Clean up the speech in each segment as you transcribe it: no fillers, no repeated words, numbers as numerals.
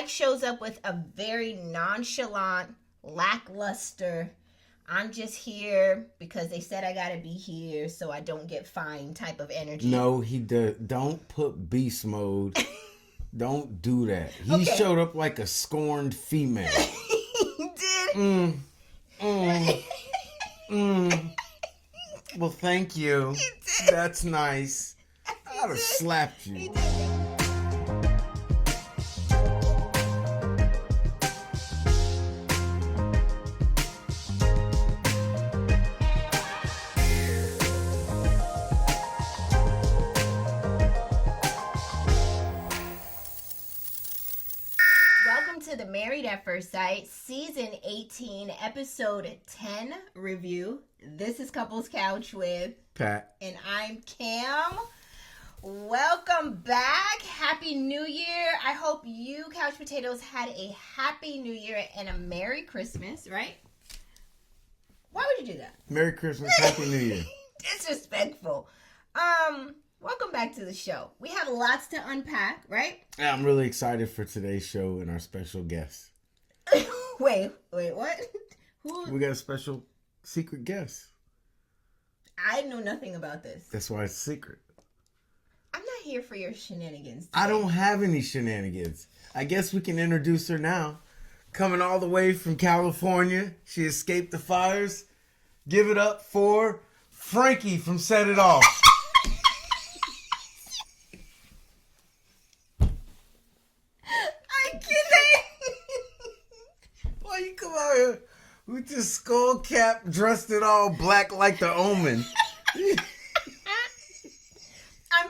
Ike shows up with a very nonchalant, lackluster, I'm just here because they said I gotta be here so I don't get fined type of energy. No, he does. Don't put beast mode. Don't do that. He showed up like a scorned female. He did? Well, thank you. That's nice. I'd have slapped you. He did. To the Married at First Sight season 18 episode 10 review. This is Couples Couch with Pat and I'm Cam. Welcome back. Happy New Year. I hope you Couch Potatoes had a happy New Year and a Merry Christmas, right? Why would you do that? Merry Christmas, Happy New Year. Disrespectful. Welcome back to the show. We have lots to unpack, right? Yeah, I'm really excited for today's show and our special guest. Wait, what? Who? We got a special secret guest. I know nothing about this. That's why it's secret. I'm not here for your shenanigans today. I don't have any shenanigans. I guess we can introduce her now. Coming all the way from California. She escaped the fires. Give it up for Frankie from Set It Off. You come out here with your skull cap, dressed in all black like the Omen. I'm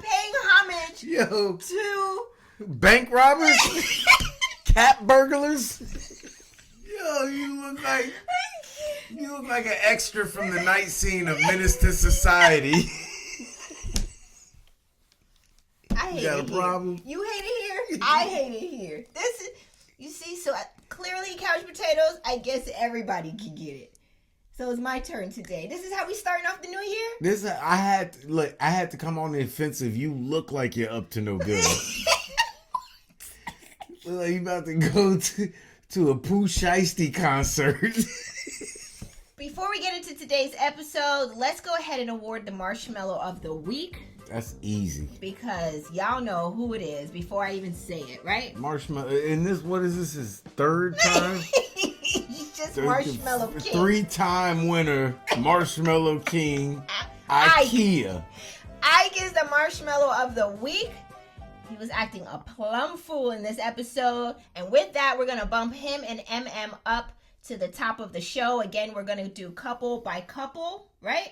paying homage to bank robbers, cat burglars. Yo, you look like an extra from the night scene of Menace to Society. I hate it here. You hate it here? I hate it here. This is, you see, so clearly Couch Potatoes, I guess everybody can get it. So it's my turn today. This is how we starting off the new year? I had to come on the offensive. You look like you're up to no good. Look like you about to go to a Pooh Shiesty concert. Before we get into today's episode, let's go ahead and award the Marshmallow of the Week. That's easy. Because y'all know who it is before I even say it, right? Marshmallow. And what is this, his third time? He's just Marshmallow King. 3-time winner, Marshmallow King, IKEA. Ike is the Marshmallow of the Week. He was acting a plum fool in this episode. And with that, we're going to bump him and MM up to the top of the show. Again, we're going to do couple by couple, right?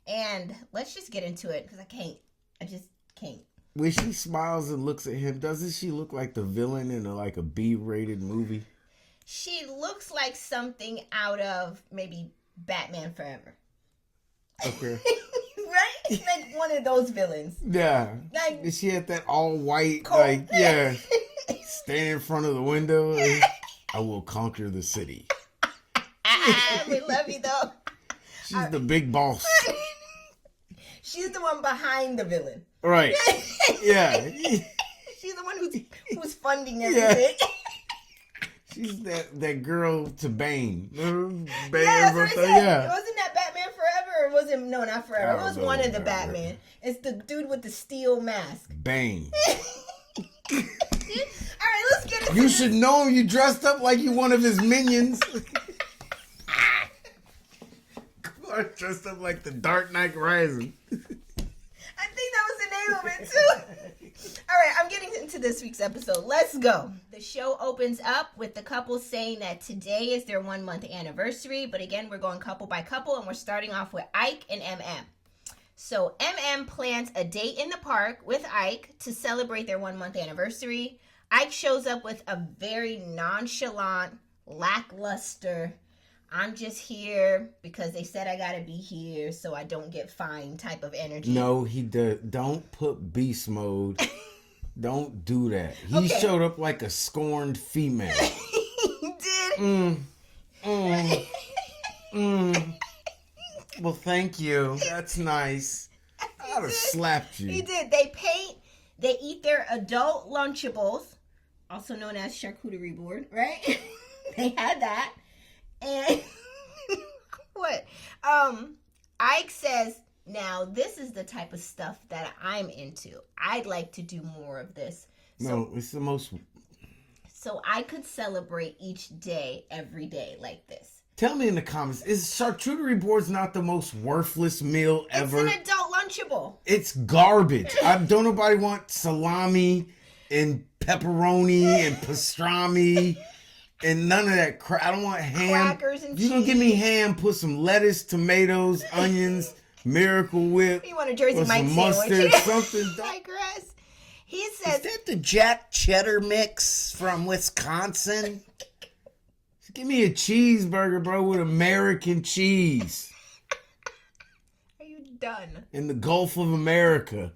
And let's just get into it because I just can't. When she smiles and looks at him, doesn't she look like the villain in a B-rated movie? She looks like something out of maybe Batman Forever. Okay. Right? Like one of those villains. Yeah. Like, she had that all white, cold. stand in front of the window. I will conquer the city. We love you though. She's the big boss. She's the one behind the villain. Right. Yeah. She's the one who's funding everything. Yeah. She's that girl to Bane. Bane that's what I said. Yeah. Wasn't that Batman Forever? Or was it? No, not Forever. It was one of the Batman. It's the dude with the steel mask. Bane. All right, let's get into You should know him. You dressed up like you one of his minions. Dressed up like the Dark Knight Rising. I think that was the name of it too. All right, I'm getting into this week's episode. Let's go. The show opens up with the couple saying that today is their 1-month anniversary. But again, we're going couple by couple and we're starting off with Ike and Emem. So Emem plans a date in the park with Ike to celebrate their 1-month anniversary. Ike shows up with a very nonchalant, lackluster, I'm just here because they said I gotta be here so I don't get fined type of energy. No, he does. Don't put beast mode. Don't do that. He showed up like a scorned female. He did? Well, thank you. That's nice. I'd have slapped you. He did. They eat their adult Lunchables also known as charcuterie board, right? They had that. And what? Ike says, now this is the type of stuff that I'm into. I'd like to do more of this. No, it's the most... So I could celebrate each day, every day like this. Tell me in the comments, is charcuterie boards not the most worthless meal ever? It's an adult Lunchable. It's garbage. Don't nobody want salami and pepperoni and pastrami and none of that crap. I don't want ham. Crackers and cheese. You gonna give me ham, put some lettuce, tomatoes, onions, Miracle Whip. You want a Jersey or Mike some mustard, sandwich. something. Digress. He says... Is that the Jack Cheddar mix from Wisconsin? Give me a cheeseburger, bro, with American cheese. Are you done? In the Gulf of America.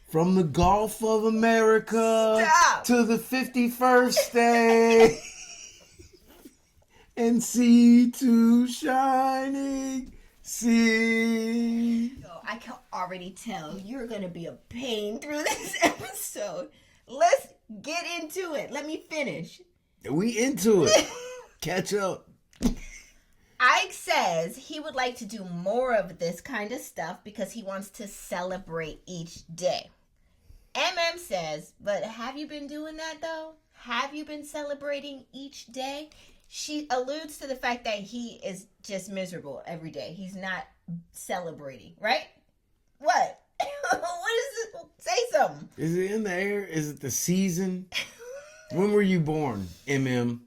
From the Gulf of America to the 51st state. And sea to shining sea. Yo, I can already tell you're going to be a pain through this episode. Let's get into it. Let me finish. We into it. Catch up. Ike says he would like to do more of this kind of stuff because he wants to celebrate each day. MM says, but have you been doing that though? Have you been celebrating each day? She alludes to the fact that he is just miserable every day. He's not celebrating, right? What? What is it? Say something. Is it in the air? Is it the season? When were you born, MM?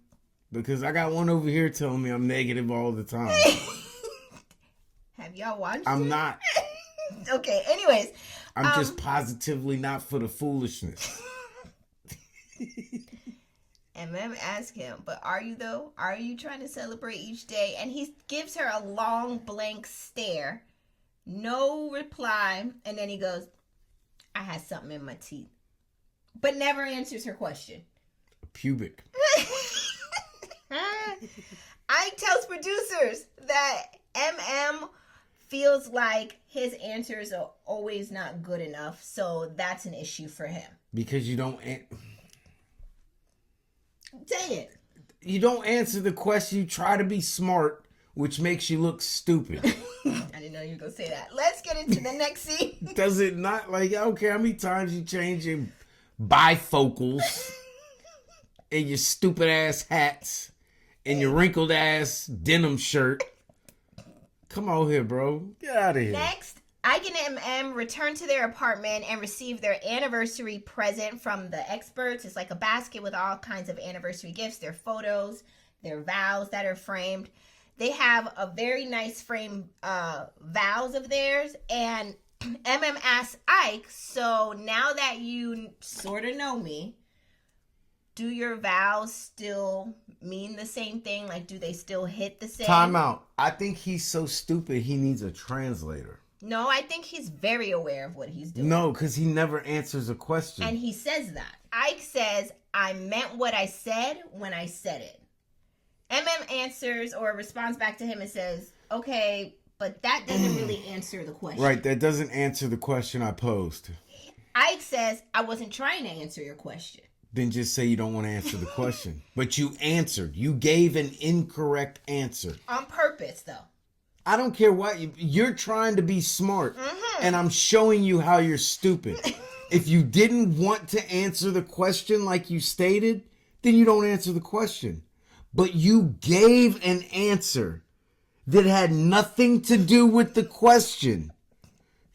Because I got one over here telling me I'm negative all the time. Have y'all watched I'm it? not. Okay, anyways. I'm just positively not for the foolishness. MM asked him, but are you though? Are you trying to celebrate each day? And he gives her a long blank stare. No reply. And then he goes, I had something in my teeth. But never answers her question. Pubic. Ike tells producers that MM feels like his answers are always not good enough. So that's an issue for him. Because you don't... Say it. You don't answer the question. You try to be smart, which makes you look stupid. I didn't know you were going to say that. Let's get into the next scene. Does it not? Like, I don't care how many times you change your bifocals and your stupid ass hats and your wrinkled ass denim shirt. Come on here, bro. Get out of here. Next, Ike and Emem return to their apartment and receive their anniversary present from the experts. It's like a basket with all kinds of anniversary gifts, their photos, their vows that are framed. They have a very nice framed vows of theirs. And Emem asks Ike, so now that you sort of know me, do your vows still mean the same thing? Like, do they still hit the same? Time out. I think he's so stupid he needs a translator. No, I think he's very aware of what he's doing. No, because he never answers a question. And he says that. Ike says, I meant what I said when I said it. MM answers or responds back to him and says, okay, but that doesn't really answer the question. Right, that doesn't answer the question I posed. Ike says, I wasn't trying to answer your question. Then just say you don't want to answer the question. But you answered. You gave an incorrect answer. On purpose, though. I don't care what. You're trying to be smart. And I'm showing you how you're stupid. If you didn't want to answer the question like you stated, then you don't answer the question. But you gave an answer that had nothing to do with the question.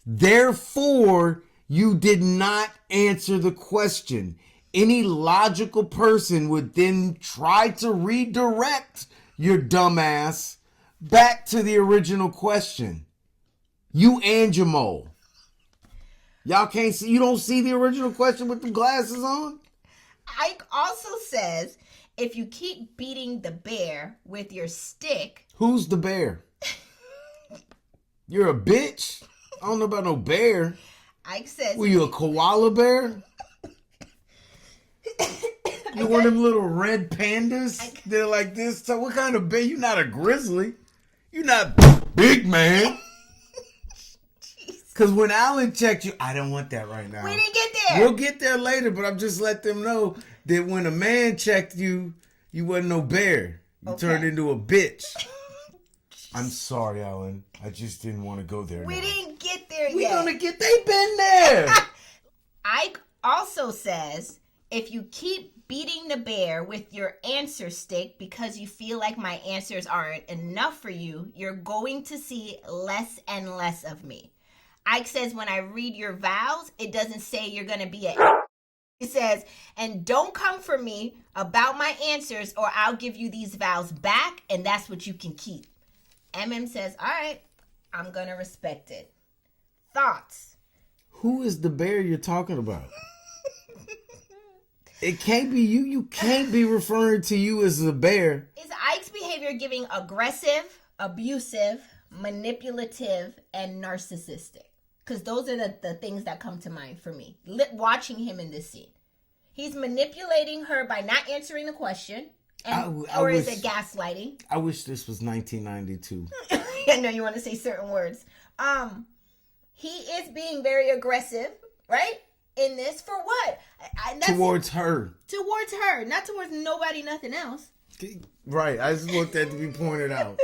Therefore, you did not answer the question. Any logical person would then try to redirect your dumbass back to the original question. You and your mole. Y'all can't see, you don't see the original question with the glasses on? Ike also says, if you keep beating the bear with your stick. Who's the bear? You're a bitch? I don't know about no bear. Ike says. Were you a koala bear? You one of them little red pandas? They're like this. So what kind of bear? You're not a grizzly. You're not big man. Because when Allen checked you, I don't want that right now. We didn't get there. We'll get there later, but I'm just let them know that when a man checked you, you wasn't no bear. You turned into a bitch. I'm sorry, Allen. I just didn't want to go there. We didn't get there We yet. gonna get. They been there. Ike also says, if you keep beating the bear with your answer stick because you feel like my answers aren't enough for you, you're going to see less and less of me. Ike says, when I read your vows, it doesn't say you're going to be a... It says, and don't come for me about my answers or I'll give you these vows back and that's what you can keep. Emem says, all right, I'm going to respect it. Thoughts? Who is the bear you're talking about? It can't be you. You can't be referring to you as a bear. Is Ike's behavior giving aggressive, abusive, manipulative, and narcissistic? Because those are the things that come to mind for me. Watching him in this scene. He's manipulating her by not answering the question. Or is it gaslighting? I wish this was 1992. I know you want to say certain words. He is being very aggressive, right? In this, for what? Towards her. Towards her, not towards nobody, nothing else. Right, I just want that to be pointed out.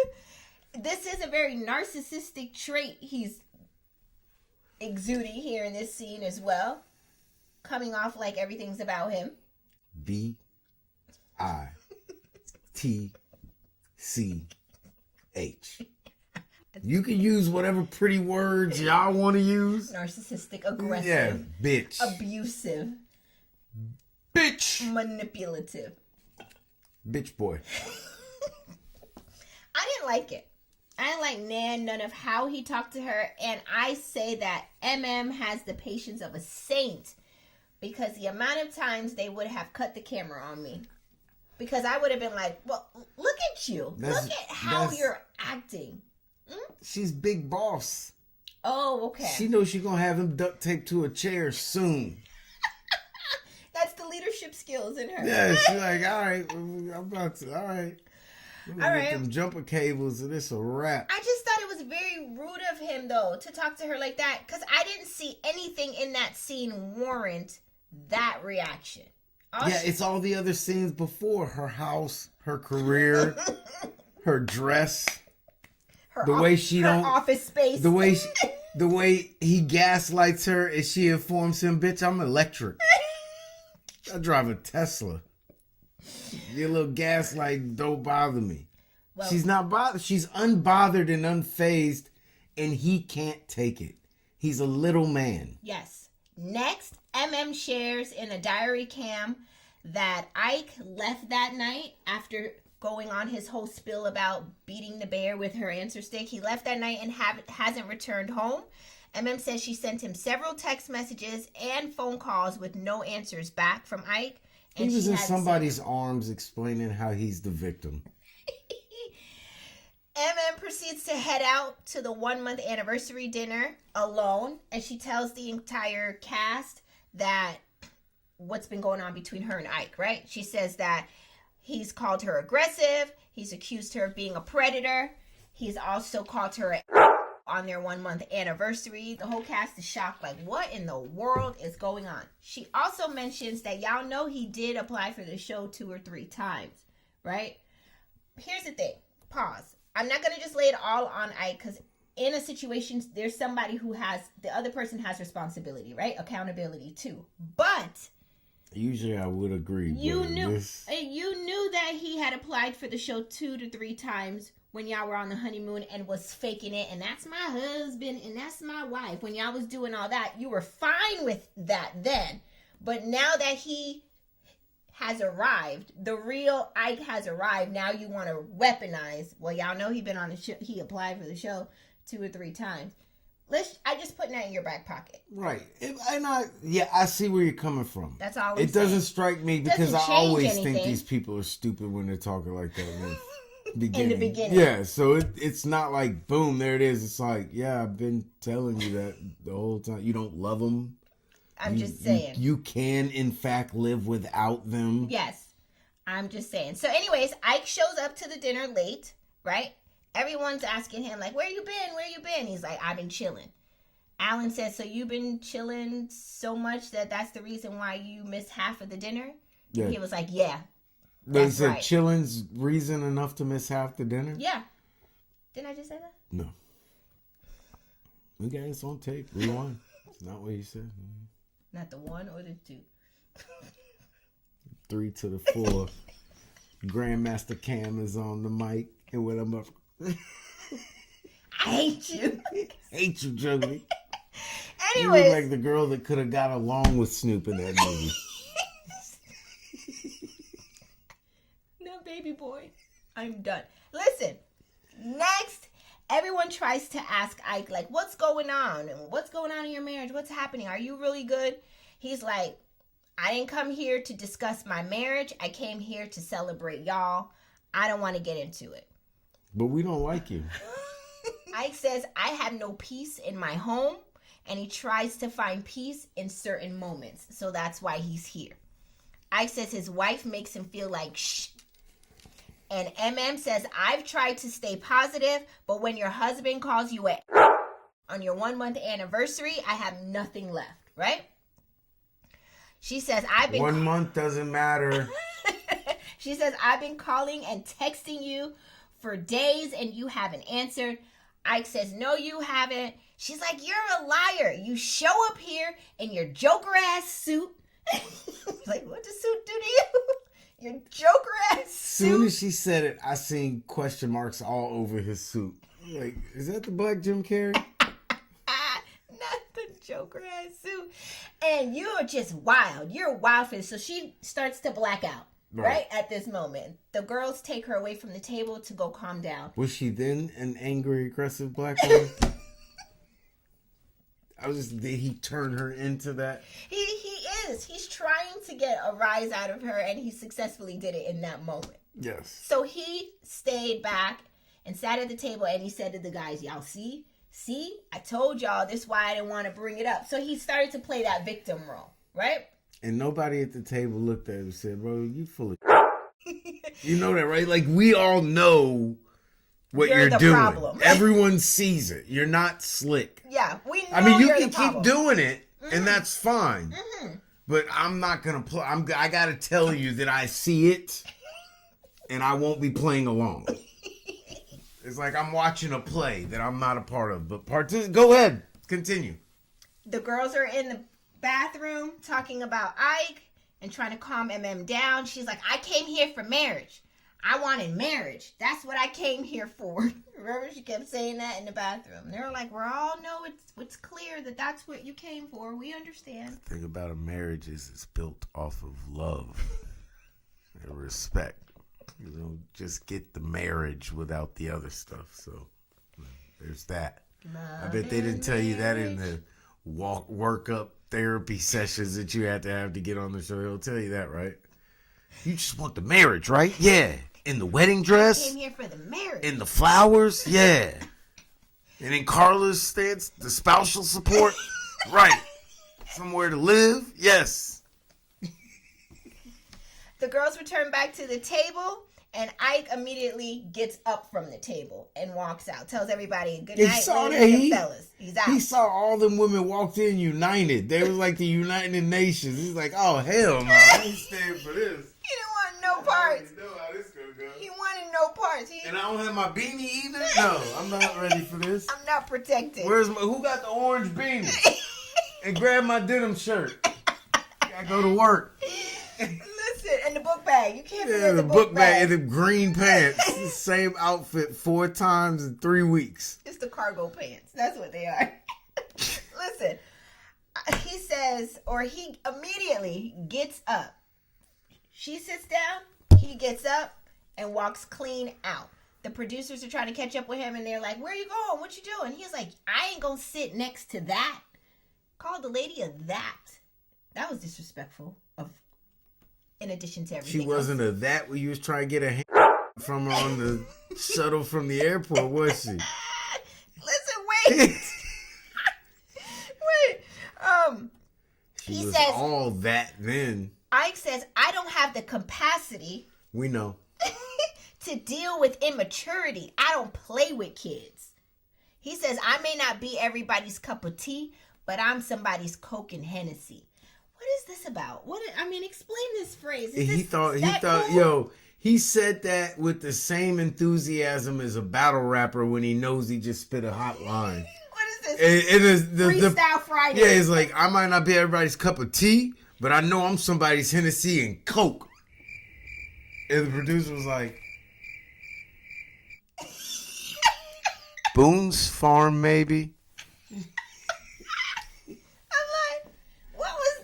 This is a very narcissistic trait he's exuding here in this scene as well. Coming off like everything's about him. B-I-T-C-H. You can use whatever pretty words y'all want to use. Narcissistic, aggressive. Yeah, bitch. Abusive. Bitch. Manipulative. Bitch boy. I didn't like it. I didn't like none of how he talked to her. And I say that MM has the patience of a saint. Because the amount of times they would have cut the camera on me. Because I would have been like, well, look at you. Look at how you're acting. She's big boss. Oh, okay. She knows she's going to have him duct taped to a chair soon. That's the leadership skills in her. Yeah, she's like, all right, I'm about to, all right. All right. Get them jumper cables and it's a wrap. I just thought it was very rude of him, though, to talk to her like that. Because I didn't see anything in that scene warrant that reaction. It's all the other scenes before. Her house, her career, her dress. Her office space. The way he gaslights her and she informs him, bitch, I'm electric. I drive a Tesla. Your little gaslight don't bother me. Well, she's not bothered. She's unbothered and unfazed, and he can't take it. He's a little man. Yes. Next, MM shares in a diary cam that Ike left that night after going on his whole spill about beating the bear with her answer stick. He left that night and hasn't returned home. MM says she sent him several text messages and phone calls with no answers back from Ike. And he was in somebody's arms explaining how he's the victim. MM proceeds to head out to the 1-month anniversary dinner alone. And she tells the entire cast that what's been going on between her and Ike, right? She says that he's called her aggressive. He's accused her of being a predator. He's also called her on their 1-month anniversary. The whole cast is shocked, like, what in the world is going on? She also mentions that y'all know he did apply for the show 2 or 3 times, right? Here's the thing. Pause. I'm not going to just lay it all on Ike because in a situation, there's somebody who has, the other person has responsibility, right? Accountability too. But usually I would agree. You knew that he had applied for the show 2 to 3 times when y'all were on the honeymoon and was faking it. And that's my husband and that's my wife. When y'all was doing all that, you were fine with that then. But now that he has arrived, the real Ike has arrived, now you want to weaponize. Well, y'all know he been on the show. He applied for the show 2 or 3 times. I just put that in your back pocket. Right. I see where you're coming from. That's all It doesn't strike me because I always think these people are stupid when they're talking like that in the beginning. Yeah, so it's not like, boom, there it is. It's like, yeah, I've been telling you that the whole time. You don't love them. I'm just saying. You can, in fact, live without them. Yes. I'm just saying. So anyways, Ike shows up to the dinner late, right? Everyone's asking him, like, where you been? Where you been? He's like, I've been chilling. Allen says, so you've been chilling so much that's the reason why you missed half of the dinner? Yeah. He was like, yeah. Was right. chilling's reason enough to miss half the dinner? Yeah. Didn't I just say that? No. We got this on tape. Rewind. It's not what you said. Not the 1 or the 2. 3 to the 4. Grandmaster Cam is on the mic. And when I'm up. I hate you. Hate you, Juggly. Anyways. You look like the girl that could have got along with Snoop in that movie. No, baby boy. I'm done. Listen. Next, everyone tries to ask Ike, like, what's going on? What's going on in your marriage? What's happening? Are you really good? He's like, I didn't come here to discuss my marriage. I came here to celebrate y'all. I don't want to get into it. But we don't like you. Ike says, I have no peace in my home, and he tries to find peace in certain moments. So that's why he's here. Ike says his wife makes him feel like shh. And MM says, I've tried to stay positive, but when your husband calls you on your 1-month anniversary, I have nothing left, right? She says, 1 month doesn't matter. She says, I've been calling and texting you for days and you haven't answered. Ike says, no, you haven't. She's like, you're a liar. You show up here in your Joker-ass suit. Like, what does suit do to you? Your Joker-ass suit. As soon as she said it, I seen question marks all over his suit. Like, is that the black Jim Carrey? Not the Joker-ass suit. And you're just wild. You're wild for this. So she starts to black out. Right at this moment. The girls take her away from the table to go calm down. Was she then an angry, aggressive black woman? Did he turn her into that? He is. He's trying to get a rise out of her, and he successfully did it in that moment. Yes. So he stayed back and sat at the table, and he said to the guys, y'all see, I told y'all this is why I didn't want to bring it up. So he started to play that victim role, right? And nobody at the table looked at him and said, bro, you full of You know that, right? Like, we all know what you're doing. Problem. Everyone sees it. You're not slick. Yeah, we know. I mean, you you're can the keep problem. doing it, and that's fine. But I'm not going to play. I got to tell you that I see it, and I won't be playing along. It's like I'm watching a play that I'm not a part of. But go ahead. Continue. The girls are in the bathroom talking about Ike and trying to calm MM down. She's like, I came here for marriage. I wanted marriage. That's what I came here for. Remember, she kept saying that in the bathroom. They were like, we all know it's clear that that's what you came for. We understand. The thing about a marriage is it's built off of love and respect. You don't just get the marriage without the other stuff. So there's that. I bet they didn't tell you that in the workup therapy sessions that you had to have to get on the show. They'll tell you that, right? You just want the marriage, right? Yeah. In the wedding dress. I came here for the marriage. In the flowers, yeah. And in Carla's stance, the spousal support, right. Somewhere to live, yes. The girls return back to the table, and Ike immediately gets up from the table and walks out. Tells everybody, good night, ladies and fellas. He's out. He saw all them women walked in united. They was like the United Nations. He's like, oh, hell no. I ain't staying for this. He didn't want no parts. I know how this gonna go. He wanted no parts. And I don't have my beanie either? No, I'm not ready for this. I'm not protected. Who got the orange beanie? And grab my denim shirt. I go to work. Listen, and the book bag. You can't forget the the book bag. And the green pants. The same outfit 4 times in 3 weeks. It's the cargo pants. That's what they are. Listen, he says, or he immediately gets up. She sits down, he gets up, and walks clean out. The producers are trying to catch up with him, and they're like, where you going? What you doing? He's like, I ain't gonna sit next to that. Called the lady a that. That was disrespectful. In addition to everything She wasn't else. a that when you was trying to get a hand from her on the shuttle from the airport, was she? Listen, wait. Wait. She He was says, all that then. Ike says, I don't have the capacity We know. to deal with immaturity. I don't play with kids. He says, I may not be everybody's cup of tea, but I'm somebody's Coke and Hennessy. What is this about? Explain this phrase. He thought, he said that with the same enthusiasm as a battle rapper when he knows he just spit a hot line. What is this? It is Freestyle Friday. Yeah, it's like, I might not be everybody's cup of tea, but I know I'm somebody's Hennessy and Coke. And the producer was like, Boone's Farm, maybe? I'm like,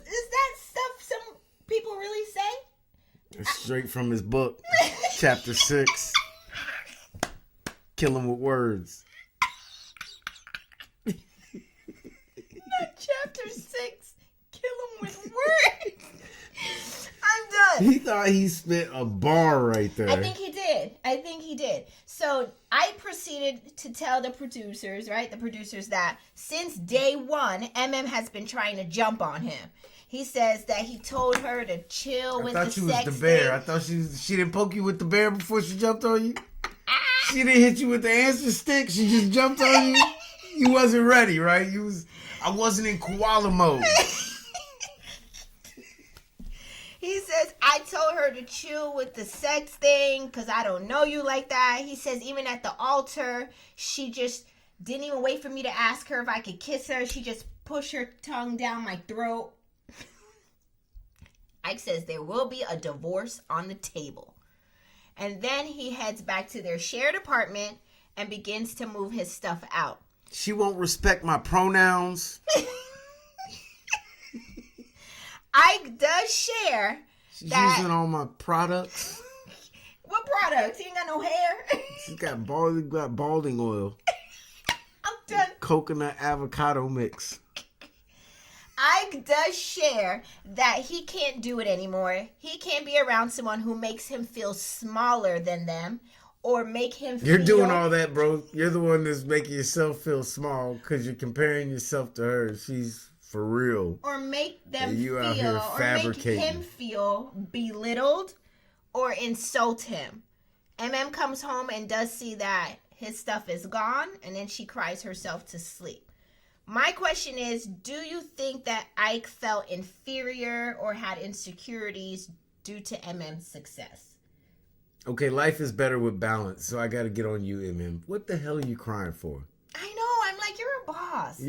is that stuff some people really say? It's straight from his book, chapter 6. Kill him with words. Not chapter 6. Kill him with words. I'm done. He thought he spit a bar right there. I think he did. So I proceeded to tell the producers, that since day one, MM has been trying to jump on him. He says that he told her to chill with the sex I thought you was the bear. thing. I thought she didn't poke you with the bear before she jumped on you. She didn't hit you with the answer stick. She just jumped on you. You wasn't ready, right? I wasn't in koala mode. He says, I told her to chill with the sex thing because I don't know you like that. He says, even at the altar, she just didn't even wait for me to ask her if I could kiss her. She just pushed her tongue down my throat. Ike says there will be a divorce on the table. And then he heads back to their shared apartment and begins to move his stuff out. She won't respect my pronouns. Ike does share She's that... using all my products. What products? He ain't got no hair. She's got balding oil. I'm done. Coconut avocado mix. Ike does share that he can't do it anymore. He can't be around someone who makes him feel smaller than them or make him feel... You're doing all that, bro. You're the one that's making yourself feel small because you're comparing yourself to her. She's for real. Or make them you feel... out here or make fabricating. him feel belittled or insult him. MM comes home and does see that his stuff is gone, and then she cries herself to sleep. My question is, do you think that Ike felt inferior or had insecurities due to MM's success? Okay, life is better with balance, so I got to get on you, MM. What the hell are you crying for? I know. I'm like, you're a boss.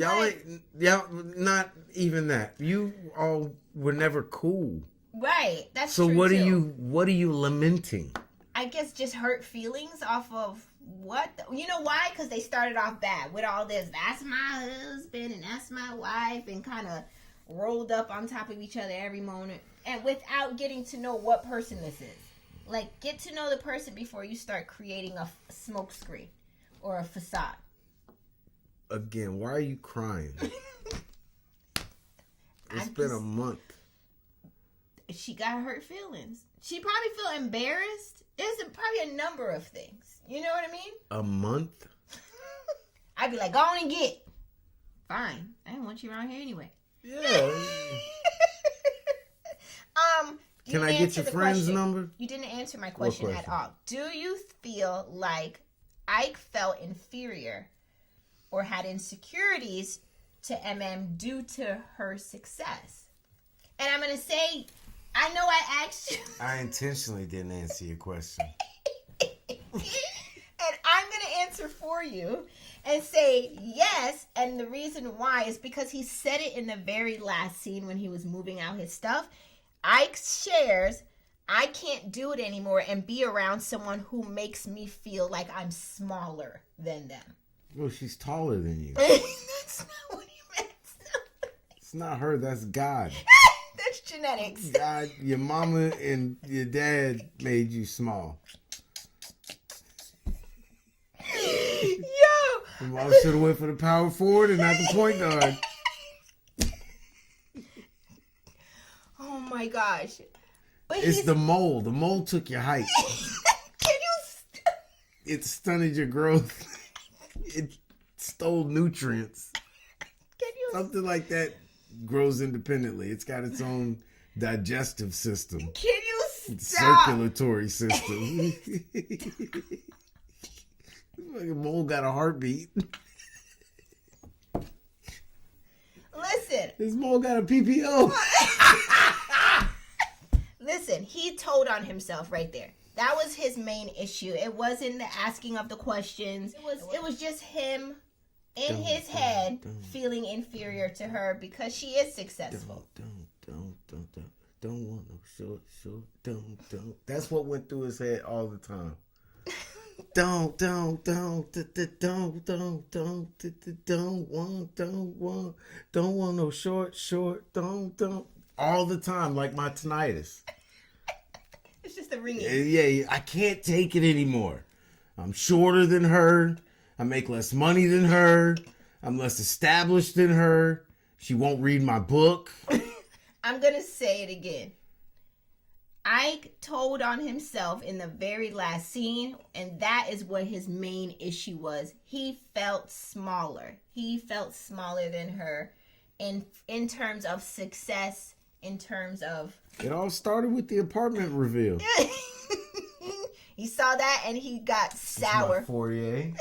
Y'all, not even that. You all were never cool. Right. That's so true. So what are you lamenting? I guess just hurt feelings off of what? You know why? Because they started off bad with all this. That's my husband and that's my wife, and kind of rolled up on top of each other every moment, and without getting to know what person this is. Like, get to know the person before you start creating a smoke screen or a facade. Again, why are you crying? It's been a month. She got hurt feelings. She probably feel embarrassed. There's probably a number of things. You know what I mean? A month? I'd be like, go on and get. Fine. I didn't want you around here anyway. Yeah. Can I get your friend's number? You didn't answer my question at all. Do you feel like Ike felt inferior or had insecurities to MM due to her success? And I'm going to say, I know I asked you. I intentionally didn't answer your question. And I'm going to answer for you and say yes. And the reason why is because he said it in the very last scene when he was moving out his stuff. Ike shares, I can't do it anymore and be around someone who makes me feel like I'm smaller than them. Well, she's taller than you. That's not what he meant. It's not her, that's God. That's genetics. God, your mama and your dad made you small. Yo! Your mom should have went for the power forward and not the point guard. Oh my gosh. But It's the mole. The mole took your height. Can you It stunted your growth. It stole nutrients. Can you Something like that grows independently. It's got its own digestive system. Can you stop? Circulatory system. Fucking mole got a heartbeat. Listen. This mole got a PPO. Listen, he told on himself right there. That was his main issue. It wasn't the asking of the questions. It was just him in his head feeling inferior to her because she is successful. Don't want no short. Don't. That's what went through his head all the time. Don't want no short, don't. All the time, like my tinnitus. It's just the ringing. Yeah, I can't take it anymore. I'm shorter than her. I make less money than her. I'm less established than her. She won't read my book. I'm going to say it again. Ike told on himself in the very last scene, and that is what his main issue was. He felt smaller. He felt smaller than her in terms of success, in terms of... It all started with the apartment reveal. He saw that and he got sour. It's my foyer.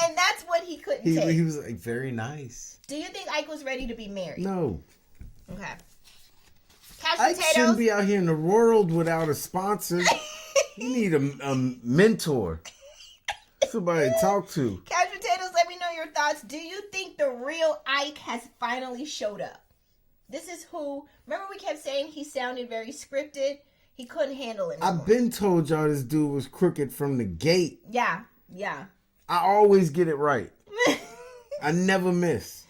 And that's what he couldn't take. He was like, very nice. Do you think Ike was ready to be married? No. Okay. Couch Ike potatoes. shouldn't be out here in the world without a sponsor. You need a mentor. Somebody to talk to. Couch potatoes, let me know your thoughts. Do you think the real Ike has finally showed up? This is who... Remember we kept saying he sounded very scripted? He couldn't handle it anymore. I've been told y'all this dude was crooked from the gate. Yeah. I always get it right. I never miss.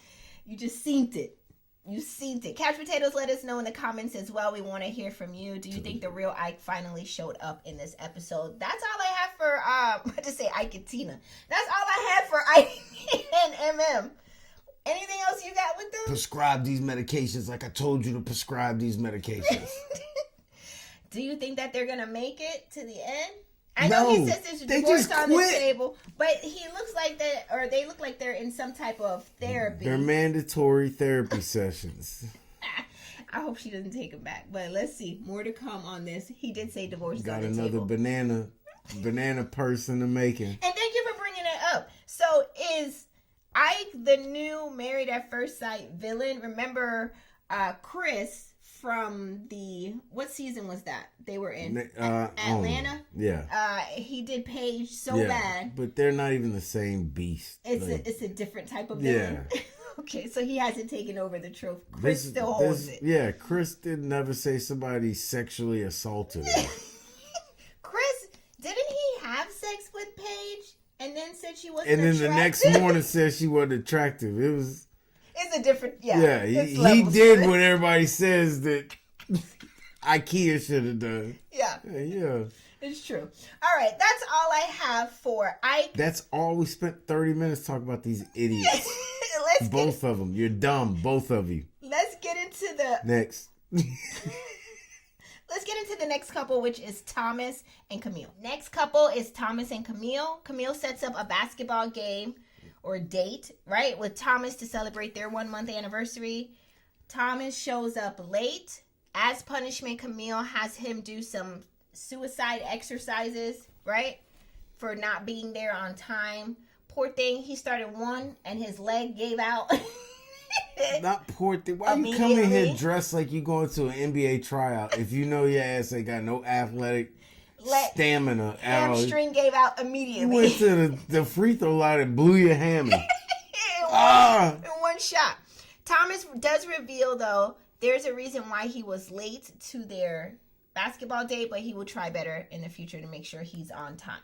You just seen it. You seen it. Couch potatoes, let us know in the comments as well. We want to hear from you. Do you think the real Ike finally showed up in this episode? That's all I have for, I just say Ike and Tina. That's all I have for Ike and Emem. Anything else you got with them? Prescribe these medications like I told you to prescribe these medications. Do you think that they're going to make it to the end? I know he says there's a divorce on the table, but he looks like that, or they look like they're in some type of therapy. They're mandatory therapy sessions. I hope she doesn't take him back, but let's see. More to come on this. He did say divorce Got on the another table. banana purse in the making. And thank you for bringing it up. So is Ike the new Married at First Sight villain? Remember Chris from what season was that they were in? Atlanta? Yeah. He did Paige so bad. But they're not even the same beast. It's a different type of villain. Yeah. Okay, so he hasn't taken over the trophy. Chris still holds it. Yeah, Chris did never say somebody sexually assaulted him. Chris, didn't he have sex with Paige and then said she wasn't and then attractive? The next morning said she wasn't attractive. It's a different, Yeah, he did what everybody says that IKEA should have done. Yeah. Yeah. It's true. All right, that's all I have for Ike. That's all we spent 30 minutes talking about these idiots. Both of them. You're dumb, both of you. Let's get into the... Next. Let's get into the next couple, which is Thomas and Camille. Next couple is Thomas and Camille. Camille sets up a basketball game or date, right, with Thomas to celebrate their 1 month anniversary. Thomas shows up late. As punishment, Camille has him do some suicide exercises, right, for not being there on time. Poor thing, he started one and his leg gave out. Not poor thing. Why you come in here dressed like you going to an NBA tryout if you know your ass ain't got no athletic stamina at all? Hamstring gave out immediately. You went to the free throw line and blew your hammy. In one shot. Thomas does reveal, though, there's a reason why he was late to their basketball date, but he will try better in the future to make sure he's on time.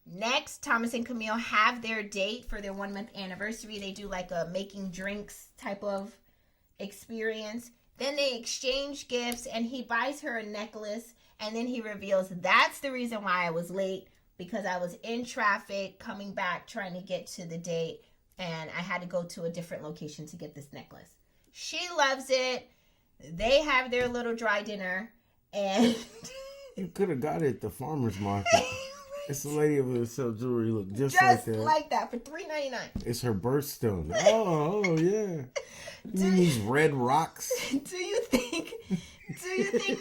Next, Thomas and Camille have their date for their 1 month anniversary. They do like a making drinks type of experience. Then they exchange gifts and he buys her a necklace. And then he reveals that's the reason why I was late, because I was in traffic coming back trying to get to the date. And I had to go to a different location to get this necklace. She loves it. They have their little dry dinner. And you could have got it at the farmer's market. It's a lady over there that sells jewelry. Look just like that for $3.99. It's her birthstone. Oh yeah. These red rocks. Do you think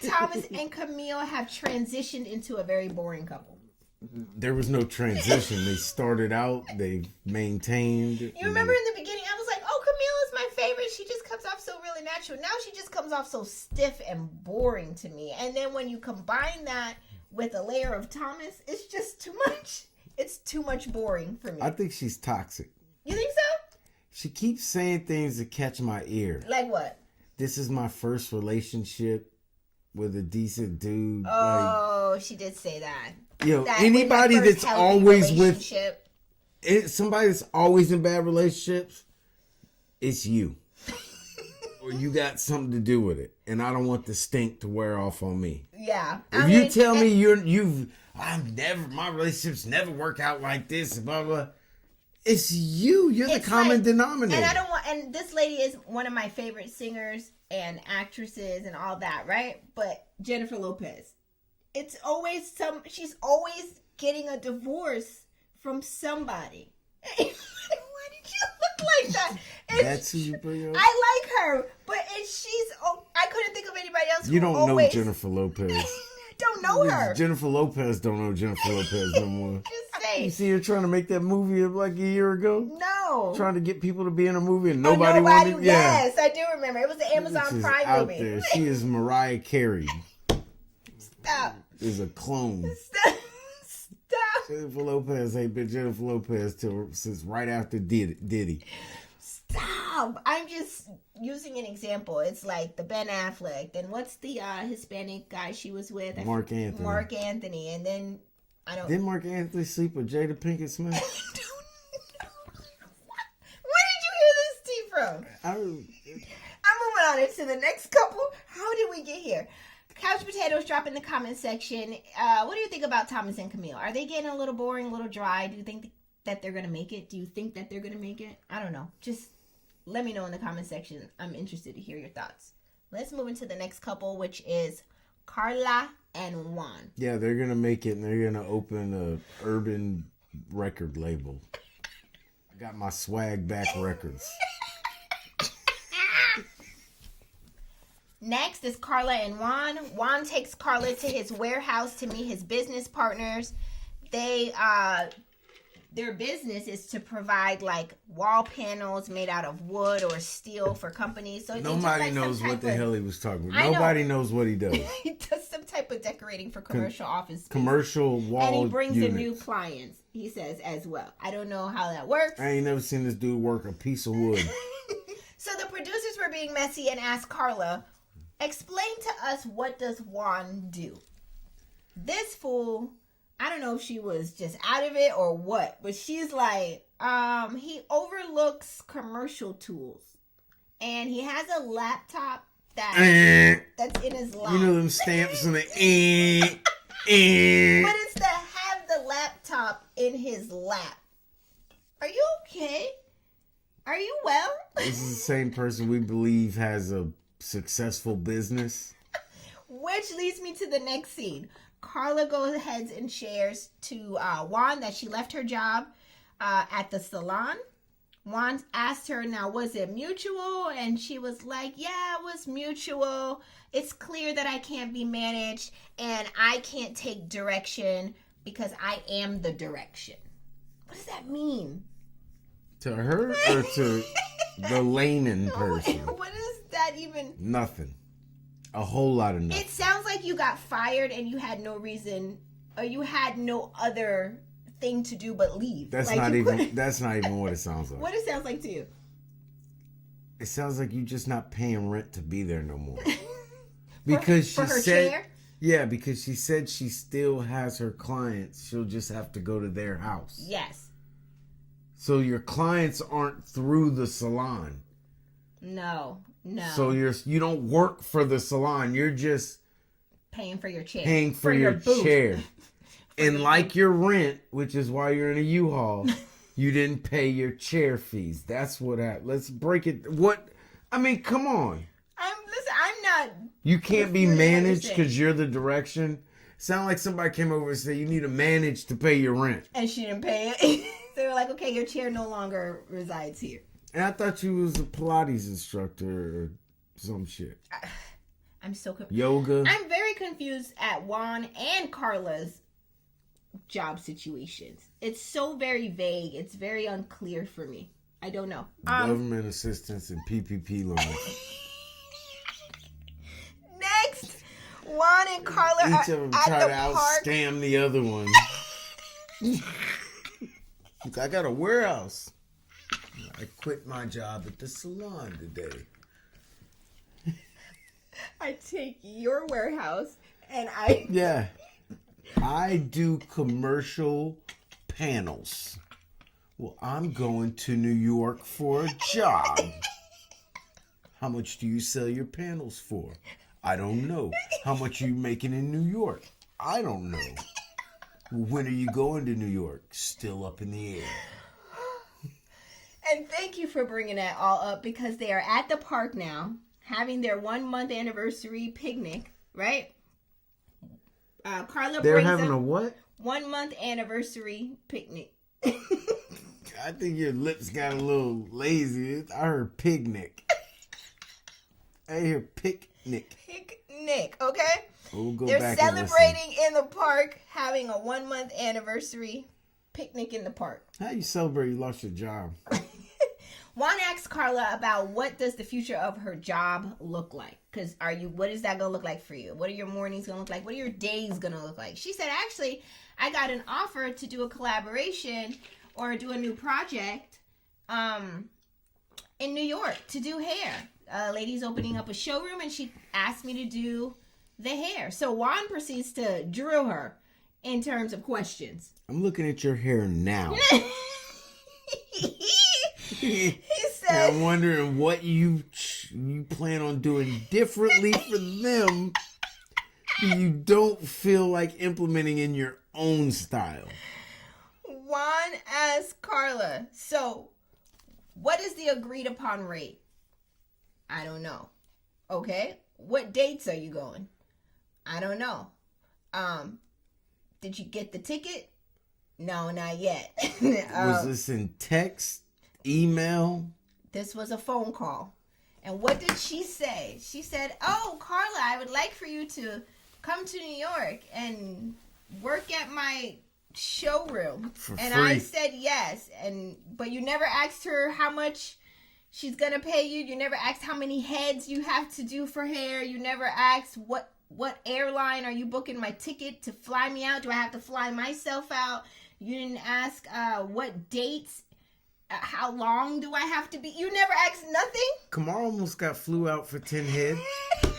Thomas and Camille have transitioned into a very boring couple? there was no transition. They started out, they maintained. You remember in the beginning, I was like, oh, Camille is my favorite. She just comes off so really natural. Now she just comes off so stiff and boring to me. And then when you combine that with a layer of Thomas, it's just too much. It's too much boring for me. I think she's toxic. You think so? She keeps saying things that catch my ear. Like what? This is my first relationship with a decent dude. Oh, she did say that. Yo, That anybody with that first that's healthy always with relationship. somebody that's always in bad relationships, it's you. Or you got something to do with it. And I don't want the stink to wear off on me. Yeah. If you tell me my relationships never work out like this, blah, blah. It's you. You're the common denominator. And this lady is one of my favorite singers and actresses and all that, right? But Jennifer Lopez. It's always she's always getting a divorce from somebody. Why did you look like that? That's who you bring up? I like her, but I couldn't think of anybody else. You don't know Jennifer Lopez. Don't know her. Jennifer Lopez don't know Jennifer Lopez no more. Just say. You see her trying to make that movie like a year ago? No. Trying to get people to be in a movie and nobody wanted. Yes, I do remember. It was the Amazon Prime out movie. there. She is Mariah Carey. Stop. Is a clone. Stop. Jennifer Lopez ain't been Jennifer Lopez since right after Diddy. Stop. I'm just using an example. It's like the Ben Affleck. Then what's the Hispanic guy she was with? Mark Anthony. Mark Anthony. And then Didn't Mark Anthony sleep with Jada Pinkett Smith? Where did you hear this tea from? I'm moving on into the next couple. How did we get here? Couch Potatoes, drop in the comment section. What do you think about Thomas and Camille? Are they getting a little boring, a little dry? Do you think that they're going to make it? Do you think that they're going to make it? I don't know. Just let me know in the comment section. I'm interested to hear your thoughts. Let's move into the next couple, which is Carla and Juan. Yeah, they're going to make it, and they're going to open a urban record label. I got my swag back records. Next is Carla and Juan. Juan takes Carla to his warehouse to meet his business partners. Their business is to provide like wall panels made out of wood or steel for companies. So nobody knows what the hell he was talking about. Nobody knows what he does. He does some type of decorating for commercial office space. Commercial wall and he brings units. in new clients, he says, as well. I don't know how that works. I ain't never seen this dude work a piece of wood. So the producers were being messy and asked Carla, explain to us, what does Juan do? This fool, I don't know if she was just out of it or what, but she's like, he overlooks commercial tools. And he has a laptop that's in his lap. You know them stamps and the But it's to have the laptop in his lap. Are you okay? Are you well? This is the same person we believe has a successful business. Which leads me to the next scene. Carla goes ahead and shares to Juan that she left her job at the salon. Juan asked her, now, was it mutual? And she was like, yeah, it was mutual. It's clear that I can't be managed and I can't take direction because I am the direction. What does that mean? To her or to the layman person? What is that even? Nothing. A whole lot of nothing. It sounds like you got fired and you had no reason, or you had no other thing to do but leave. That's like not even what it sounds like. What it sounds like to you? It sounds like you just not paying rent to be there no more. Because for her chair? Yeah, because she said she still has her clients. She'll just have to go to their house. Yes. So your clients aren't through the salon. No. So you don't work for the salon. You're just paying for your chair. Paying for your chair. And like your rent, which is why you're in a U-Haul, you didn't pay your chair fees. That's what happened. Let's break it. Come on. I'm not. You can't be managed because you're the direction. Sound like somebody came over and said you need to manage to pay your rent. And she didn't pay it. So they're like, okay, your chair no longer resides here. And I thought you was a Pilates instructor or some shit. I'm so confused. Yoga. I'm very confused at Juan and Carla's job situations. It's so very vague. It's very unclear for me. I don't know. Government assistance and PPP loans. Next, Juan and Carla are Each of them at try the to park. out-scam the other one. I got a warehouse. I quit my job at the salon today. I take your warehouse and I... Yeah. I do commercial panels. Well, I'm going to New York for a job. How much do you sell your panels for? I don't know. How much are you making in New York? I don't know. When are you going to New York? Still up in the air. And thank you for bringing that all up because they are at the park now having their 1 month anniversary picnic, right? Carla They're brings having them a what? 1 month anniversary picnic. I think your lips got a little lazy. I heard picnic. I hear picnic. Picnic, okay? We'll go They're back and listen. celebrating in the park, having a 1 month anniversary picnic in the park. How you celebrate you lost your job? Juan asked Carla about what does the future of her job look like? Because what is that going to look like for you? What are your mornings going to look like? What are your days going to look like? She said, actually, I got an offer to do a collaboration or do a new project in New York to do hair. A lady's opening up a showroom and she asked me to do the hair. So Juan proceeds to drill her in terms of questions. I'm looking at your hair now. He said, I'm wondering what you plan on doing differently for them that you don't feel like implementing in your own style. Juan asked Carla, so what is the agreed upon rate? I don't know. Okay. What dates are you going? I don't know. Did you get the ticket? No, not yet. Was this in text, email? This was a phone call. And what did she say? She said, oh, Carla, I would like for you to come to New York and work at my showroom. For and free. I said yes. But you never asked her how much she's going to pay you. You never asked how many heads you have to do for hair. You never asked what airline are you booking my ticket to fly me out? Do I have to fly myself out? You didn't ask what dates. How long do I have to be? You never asked nothing? Kamar almost got flew out for 10 head. You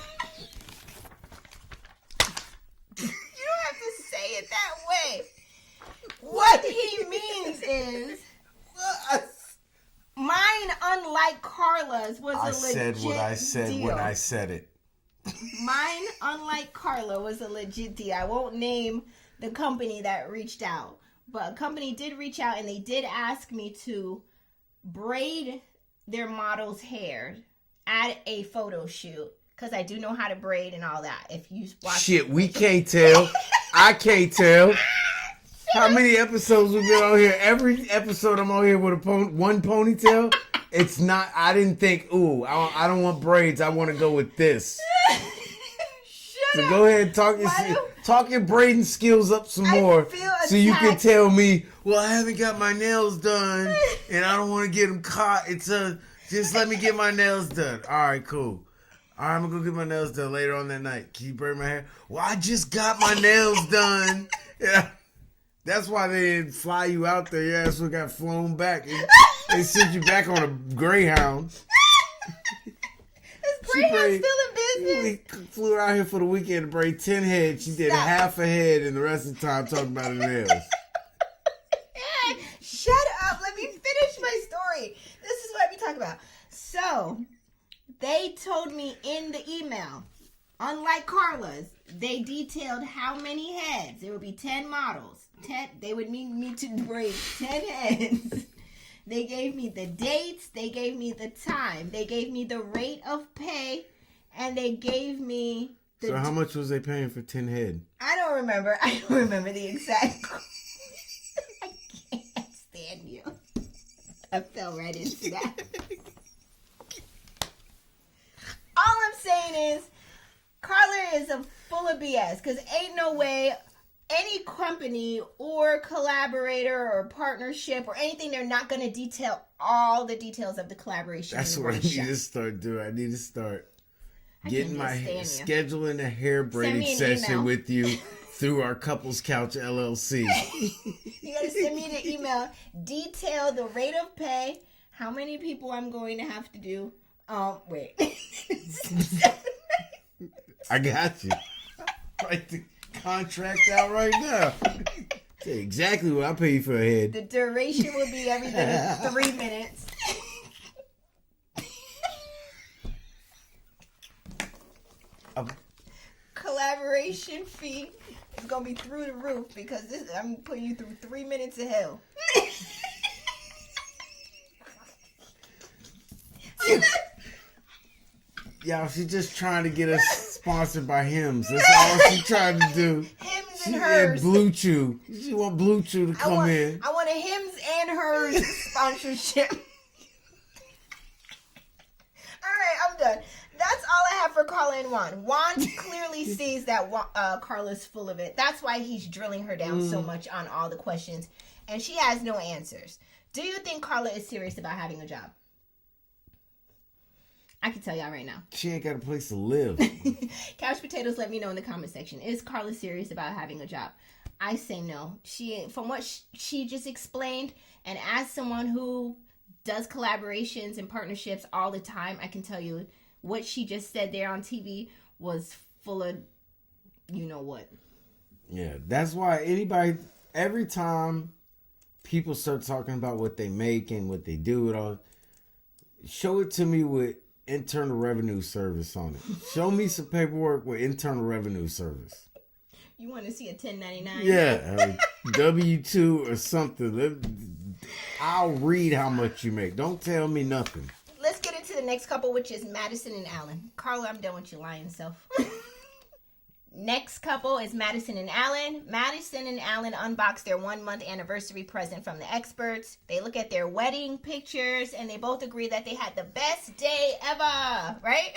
don't have to say it that way. What he means is, mine, unlike Carla's, was I a legit said what I said deal. when I said it. Mine, unlike Carla, was a legit deal. I won't name the company that reached out. But a company did reach out and they did ask me to braid their model's hair at a photo shoot. Because I do know how to braid and all that. If you watch Shit, we can't tell. I can't tell. How many episodes we've been on here? Every episode I'm on here with one ponytail. It's not, I didn't think, ooh, I don't want braids. I want to go with this. Shut So up. go ahead, talk your braiding skills up some more, feel so you can attacked. tell me, well, I haven't got my nails done, and I don't want to get them caught. Just let me get my nails done. All right, cool. All right, I'm gonna go get my nails done later on that night. Can you braid my hair? Well, I just got my nails done. Yeah, that's why they didn't fly you out there. Your ass got flown back. They sent you back on a Greyhound. Is Greyhound still in business? We flew her out here for the weekend to braid 10 heads. She did Stop. half a head, and the rest of the time talking about her nails. Shut up. Let me finish my story. This is what we talk about. So, they told me in the email, unlike Carla's, they detailed how many heads. There would be 10 models. They would need me to braid 10 heads. They gave me the dates. They gave me the time. They gave me the rate of pay. And they gave me the... So how much was they paying for 10 head? I don't remember. I don't remember the exact... I can't stand you. I fell right into that. All I'm saying is, Carla is full of BS. Because ain't no way any company or collaborator or partnership or anything, they're not going to detail all the details of the collaboration. That's what I need to start doing. I need to start getting my scheduling a hair braiding session with you through our Couples Couch LLC. You got to send me the email. Detail the rate of pay, how many people I'm going to have to do. Wait. I got you. Write the contract out right now. Say exactly what I pay you for a head. The duration will be everything 3 minutes. Collaboration fee is gonna be through the roof because I'm putting you through 3 minutes of hell. Y'all, she's just trying to get us sponsored by Hims. That's all she's trying to do. Hims and hers. Blue Chew. She want Blue Chew to come in. I want a Hims and hers sponsorship. All right, I'm done. That's all I have for Carla and Juan. Juan clearly sees that Carla's full of it. That's why he's drilling her down so much on all the questions. And she has no answers. Do you think Carla is serious about having a job? I can tell y'all right now. She ain't got a place to live. Couch Potatoes, let me know in the comment section. Is Carla serious about having a job? I say no. From what she just explained, and as someone who does collaborations and partnerships all the time, I can tell you what she just said there on TV was full of you know what. Yeah, that's why every time people start talking about what they make and what they do, show it to me with Internal Revenue Service on it. Show me some paperwork with Internal Revenue Service. You want to see a 1099? Yeah, W-2 or something. I'll read how much you make. Don't tell me nothing. Let's get into the next couple, which is Madison and Allen. Carla, I'm done with your lying self. Next couple is Madison and Allen. Madison and Allen unbox their 1 month anniversary present from the experts. They look at their wedding pictures and they both agree that they had the best day ever, right?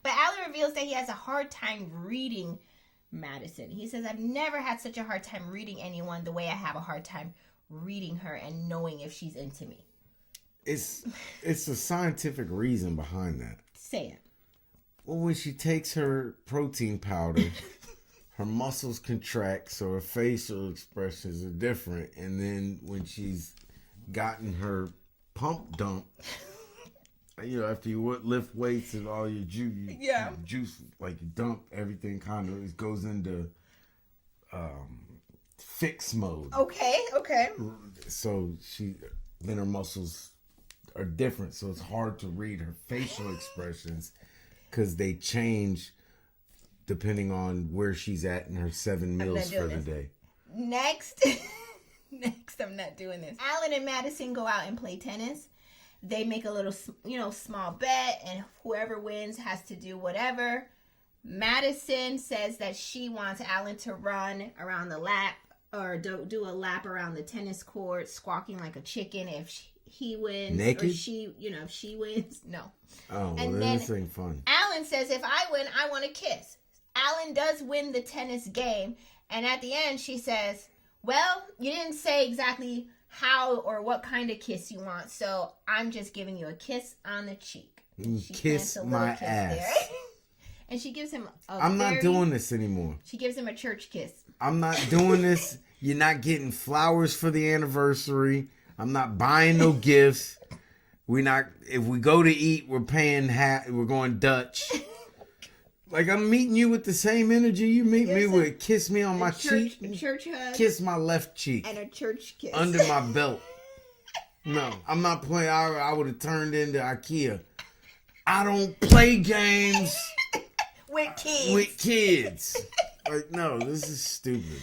But Allen reveals that he has a hard time reading Madison. He says, I've never had such a hard time reading anyone the way I have a hard time reading her and knowing if she's into me. It's a scientific reason behind that. Say it. Well, when she takes her protein powder, her muscles contract, so her facial expressions are different. And then when she's gotten her pump dump, after you lift weights and all your juice, like you dump everything, kind of it goes into fix mode. Okay. So then her muscles are different, so it's hard to read her facial expressions because they change depending on where she's at in her 7 meals for the day. Next, I'm not doing this. Allen and Madison go out and play tennis. They make a little, small bet, and whoever wins has to do whatever. Madison says that she wants Allen to run around the lap or do a lap around the tennis court, squawking like a chicken if he wins. Naked? Or she, if she wins. No. Oh, well, then this ain't fun. Allen says, if I win, I want a kiss. Allen does win the tennis game, and at the end she says, well, you didn't say exactly how or what kind of kiss you want, so I'm just giving you a kiss on the cheek. She kiss my kiss ass. there. And she gives him I'm not doing this anymore. She gives him a church kiss. I'm not doing this. You're not getting flowers for the anniversary. I'm not buying no gifts. If we go to eat, we're paying we're going Dutch. Like, I'm meeting you with the same energy you meet me with. Kiss me on my cheek. A church hug. Kiss my left cheek. And a church kiss. Under my belt. No, I'm not playing. I would have turned into IKEA. I don't play games with kids. Like, no, this is stupid.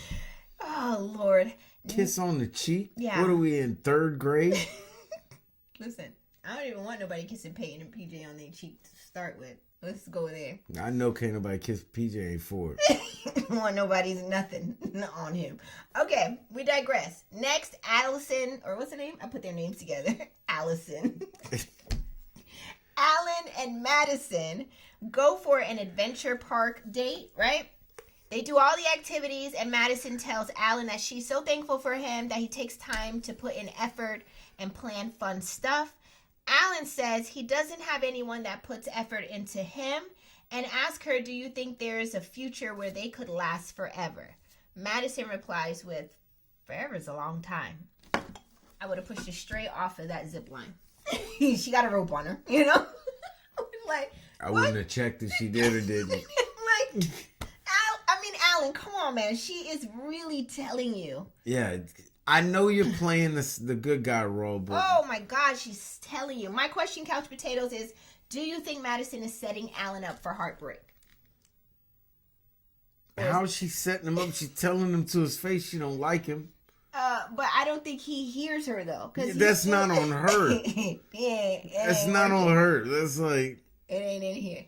Oh, Lord. Kiss on the cheek? Yeah. What are we in, 3rd grade? Listen, I don't even want nobody kissing Peyton and PJ on their cheek to start with. Let's go there. I know can't nobody kiss PJ ain't for it. I don't want nobody's nothing on him. Okay, we digress. Next, Allison, or what's her name? I put their names together. Allison. Allen and Madison go for an adventure park date, right? They do all the activities, and Madison tells Allen that she's so thankful for him that he takes time to put in effort and plan fun stuff. Allen says he doesn't have anyone that puts effort into him and asks her, do you think there is a future where they could last forever? Madison replies with, forever is a long time. I would have pushed her straight off of that zip line. She got a rope on her, you know? Like, I wouldn't have checked if she did or didn't. Like, Allen, come on, man. She is really telling you. Yeah, I know you're playing the good guy role, but... Oh, my God, she's telling you. My question, Couch Potatoes, is do you think Madison is setting Allen up for heartbreak? How is she setting him up? She's telling him to his face she don't like him. But I don't think he hears her, though. That's not on her. Yeah. That's not on her. That's like... It ain't in here.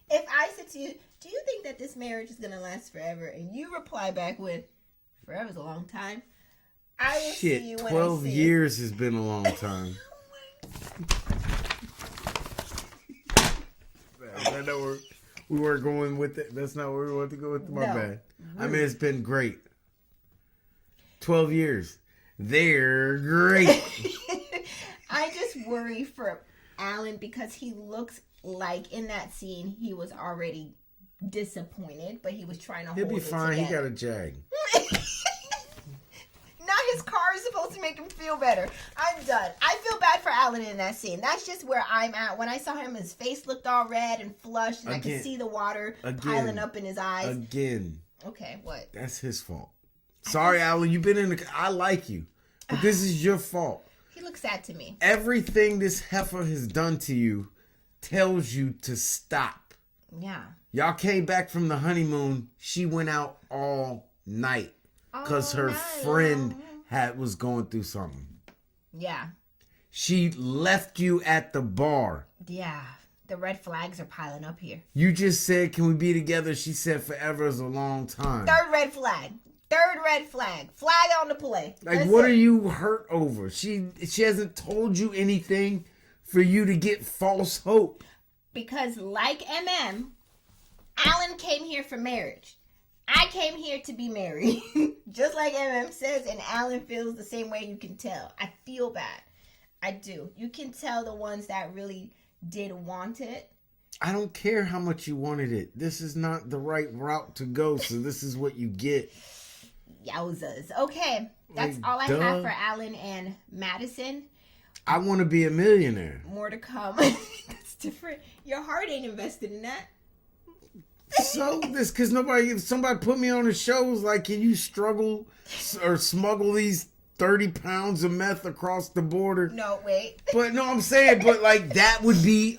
If I said to you, do you think that this marriage is going to last forever? And you reply back with, forever's a long time. I will see you when 12 years has been a long time. I know we weren't going with it. That's not where we wanted to go with. My bad. I mean, it's been great. 12 years. They're great. I just worry for Allen because he looks like in that scene he was already disappointed, but he was trying to hold it together. He'll be fine. He got a Jag. Not his car is supposed to make him feel better. I'm done. I feel bad for Allen in that scene. That's just where I'm at. When I saw him, his face looked all red and flushed, and I could see the water piling up in his eyes. Again. Okay, what? That's his fault. Sorry, Allen. You've been in the... I like you, but this is your fault. He looks sad to me. Everything this heifer has done to you tells you to stop. Yeah. Y'all came back from the honeymoon. She went out all night because her friend was going through something. Yeah. She left you at the bar. Yeah. The red flags are piling up here. You just said, can we be together? She said forever is a long time. Third red flag. Third red flag. Flag on the play. Like, what are you hurt over? She hasn't told you anything for you to get false hope. Because like MM, Allen came here for marriage. I came here to be married. Just like MM says, and Allen feels the same way. You can tell. I feel bad. I do. You can tell the ones that really did want it. I don't care how much you wanted it. This is not the right route to go, so this is what you get. Yowzas. Okay, that's all I have for Allen and Madison. I want to be a millionaire. More to come. That's different. Your heart ain't invested in that. So this, because somebody put me on the show, was like, can you struggle or smuggle these 30 pounds of meth across the border? No, wait. But no, I'm saying, but like that would be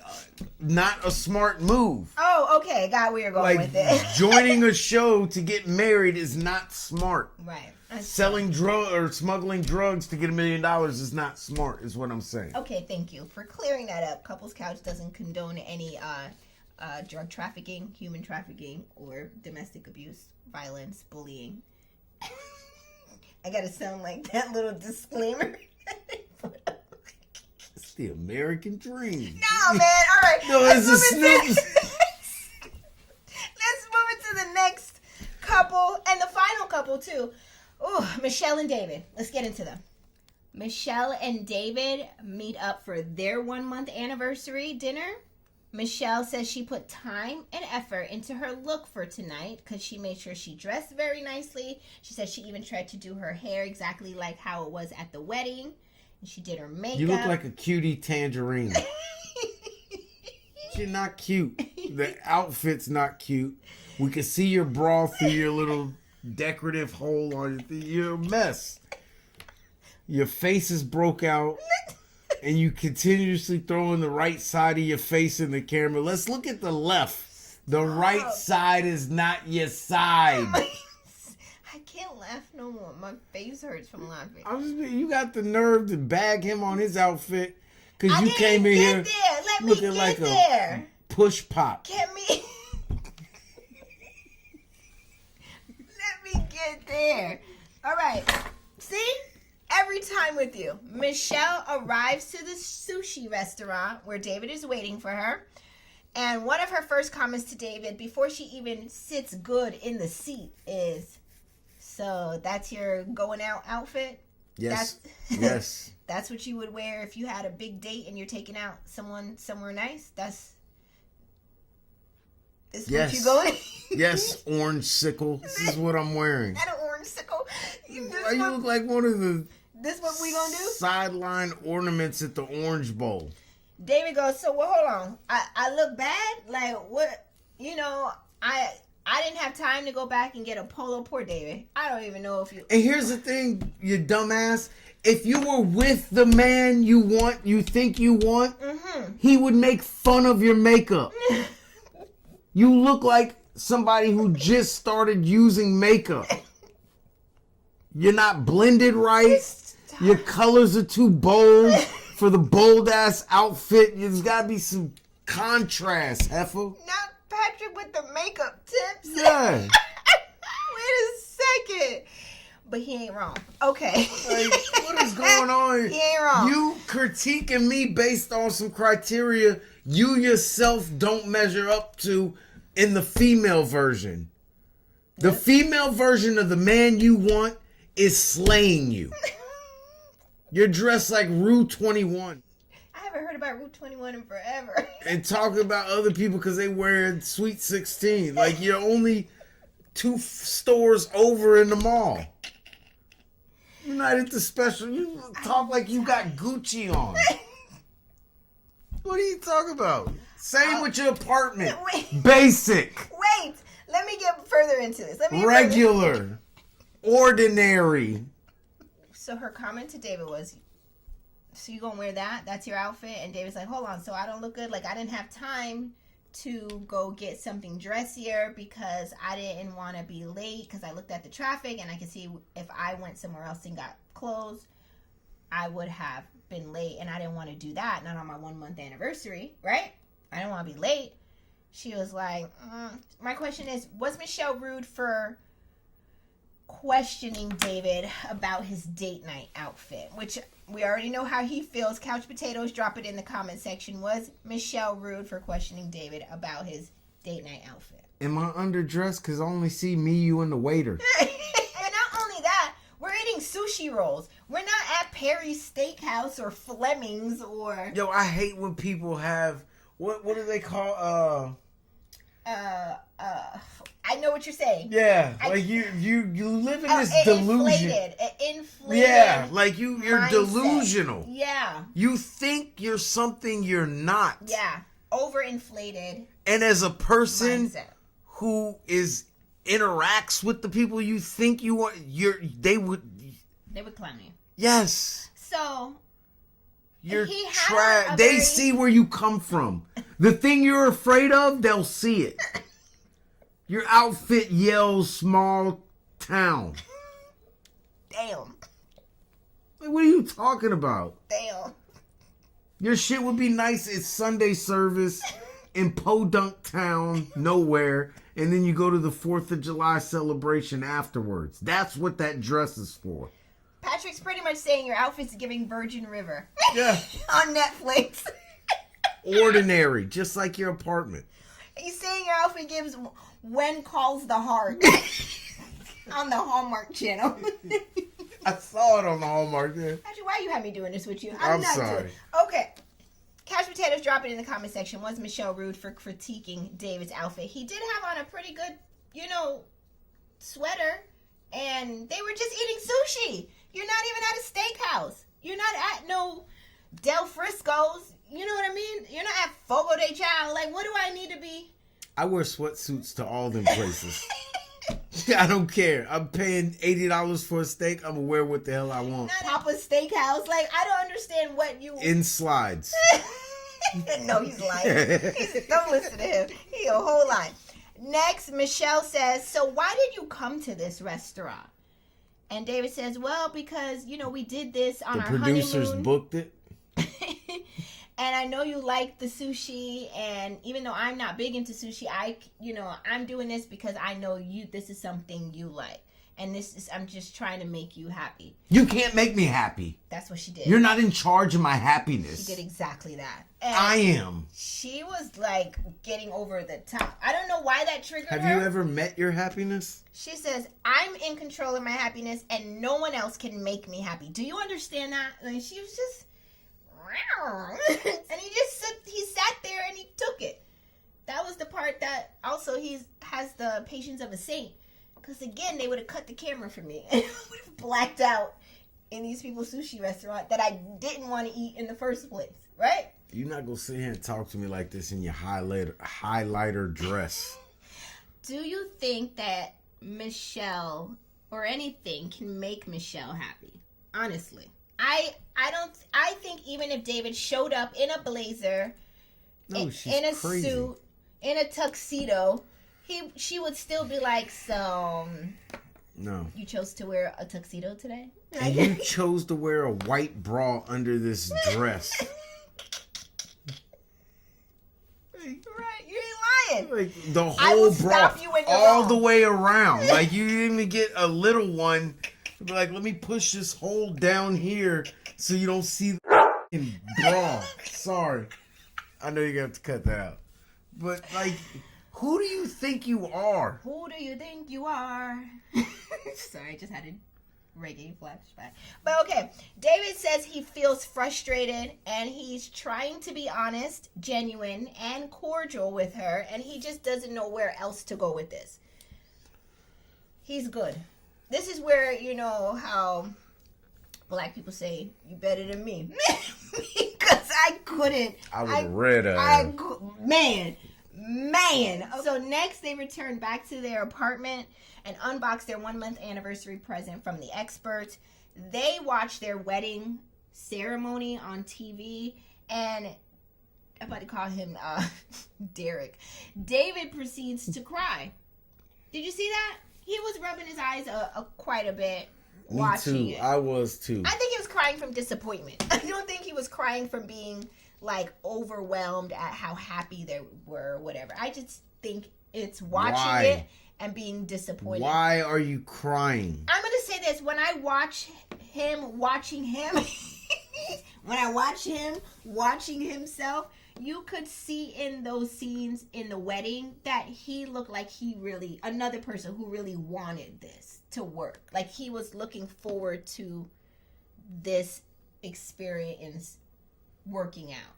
not a smart move. Oh, okay. Got where you're going with it. Joining a show to get married is not smart. Right. Selling or smuggling drugs to get $1 million is not smart, is what I'm saying. Okay, thank you for clearing that up. Couples Couch doesn't condone any drug trafficking, human trafficking, or domestic abuse, violence, bullying. I gotta sound like that little disclaimer. It's the American dream. No, man. All right. No, it's a Snoop. Let's move it to the next couple and the final couple too. Ooh, Michelle and David. Let's get into them. Michelle and David meet up for their 1 month anniversary dinner. Michelle says she put time and effort into her look for tonight because she made sure she dressed very nicely. She said she even tried to do her hair exactly like how it was at the wedding. And she did her makeup. You look like a cutie tangerine. You're not cute. The outfit's not cute. We can see your bra through your little decorative hole on your... You're a mess. Your face is broke out. And you continuously throwing the right side of your face in the camera. Let's look at the left. The right side is not your side. I can't laugh no more. My face hurts from laughing. You got the nerve to bag him on his outfit because you came in here looking like a push pop. Let me get there. All right. See? Every time with you. Michelle arrives to the sushi restaurant where David is waiting for her. And one of her first comments to David, before she even sits good in the seat, is, so that's your going out outfit? Yes. Yes. That's what you would wear if you had a big date and you're taking out someone somewhere nice? This Yes. what you going? Yes, orange sickle. This is what I'm wearing. Not an orange sickle. You look like one of the This what we gonna do? sideline ornaments at the Orange Bowl. David goes, so well, hold on. I look bad? Like, what? You know, I didn't have time to go back and get a polo. Poor David. I don't even know if you... And here's the thing, you dumbass. If you were with the man you think you want, he would make fun of your makeup. You look like somebody who just started using makeup. You're not blended right. Your colors are too bold for the bold ass outfit. There's gotta be some contrast, heifer. Not Patrick with the makeup tips. Yeah. Wait a second. But he ain't wrong. Okay. Like, what is going on? He ain't wrong. You critiquing me based on some criteria you yourself don't measure up to in the female version. The female version of the man you want is slaying you. You're dressed like Rue 21. I haven't heard about Route 21 in forever. And talking about other people because they wear Sweet 16. Like you're only 2 stores over in the mall. You're not at the special. You talk like you got Gucci on. What are you talking about? Same with your apartment. Wait. Basic. Wait. Let me get further into this. Regular. Ordinary. So her comment to David was, so you gonna wear that? That's your outfit? And David's like, hold on, so I don't look good? Like, I didn't have time to go get something dressier because I didn't want to be late because I looked at the traffic and I could see if I went somewhere else and got clothes, I would have been late, and I didn't want to do that, not on my 1 month anniversary, right? I didn't want to be late. She was like, my question is, was Michelle rude for questioning David about his date night outfit? Which we already know how he feels. Couch Potatoes, drop it in the comment section. Was Michelle rude for questioning David about his date night outfit? Am I underdressed? Because I only see me, you, and the waiter. And not only that, we're eating sushi rolls. We're not at Perry's Steakhouse or Fleming's or... Yo, I hate when people have... What do they call... I know what you're saying. Yeah, like you live in this delusion. Inflated. Yeah, like you're mindset. delusional. Yeah. You think you're something you're not. Yeah. Overinflated. And as a person mindset. who interacts with the people you think you want, they would clown you. Yes. So You're he had trash. a They very- see where you come from. The thing you're afraid of, they'll see it. Your outfit yells small town. Damn. Like, what are you talking about? Damn. Your shit would be nice at Sunday service in Podunk Town, nowhere, and then you go to the 4th of July celebration afterwards. That's what that dress is for. Patrick's pretty much saying your outfit's giving Virgin River. Yeah. On Netflix. Ordinary, just like your apartment. He's saying your outfit gives When Calls the Heart. On the Hallmark Channel. I saw it on the Hallmark. Yeah. Patrick, why you have me doing this with you? I'm not sorry. doing. Okay. Couch Potatoes, drop it in the comment section. Was Michelle rude for critiquing David's outfit? He did have on a pretty good, sweater. And they were just eating sushi. You're not even at a steakhouse. You're not at no Del Frisco's. You know what I mean? You're not at Fogo de Chao. Like, what do I need to be? I wear sweatsuits to all them places. I don't care. I'm paying $80 for a steak. I'm gonna wear what the hell I want. Not Papa's Steakhouse. Like, I don't understand what you... In slides. No, he's lying. Don't listen to him. He a whole lie. Next, Michelle says, so why did you come to this restaurant? And David says, well, because, we did this on The our producers honeymoon. booked it. And I know you like the sushi, and even though I'm not big into sushi, I'm doing this because I know this is something you like. and I'm just trying to make you happy. You can't make me happy. That's what she did. You're not in charge of my happiness. She did exactly that. And I am. She was like getting over the top. I don't know why that triggered her. Have you ever met your happiness? She says, I'm in control of my happiness and no one else can make me happy. Do you understand that? Like, she was just... and he sat there and he took it. That was the part that also has the patience of a saint. Because again, they would have cut the camera for me and would have blacked out in these people's sushi restaurant that I didn't want to eat in the first place, right? You're not going to sit here and talk to me like this in your highlighter dress. Do you think that Michelle or anything can make Michelle happy? Honestly. I think even if David showed up in a blazer, in a crazy. suit, in a tuxedo, she would still be like, so... No. You chose to wear a tuxedo today? And you chose to wear a white bra under this dress. Right, you ain't lying. Like the I whole will bra, stop you when you're all wrong. the way around. Like you didn't even get a little one. Be like, let me push this hole down here so you don't see the f***ing bra. Sorry, I know you're gonna have to cut that out. But like, who do you think you are? Who do you think you are? Sorry, I just had a reggae flashback. But okay, David says he feels frustrated and he's trying to be honest, genuine, and cordial with her, and he just doesn't know where else to go with this. He's good. This is where, you know, how black people say, you better than me. Because I couldn't. I was red eye. Man. So next they return back to their apartment and unbox their 1-month anniversary present from the experts. They watch their wedding ceremony on TV, and I'm about to call him Derek. David proceeds to cry. Did you see that? He was rubbing his eyes quite a bit watching Me too. it. I was too. I think he was crying from disappointment. I don't think he was crying from being like overwhelmed at how happy they were or whatever. I just think it's watching it and being disappointed. Why are you crying? I'm going to say this. When I watch him watching him, when I watch him watching himself, you could see in those scenes in the wedding that he looked like another person who really wanted this to work. Like he was looking forward to this experience working out.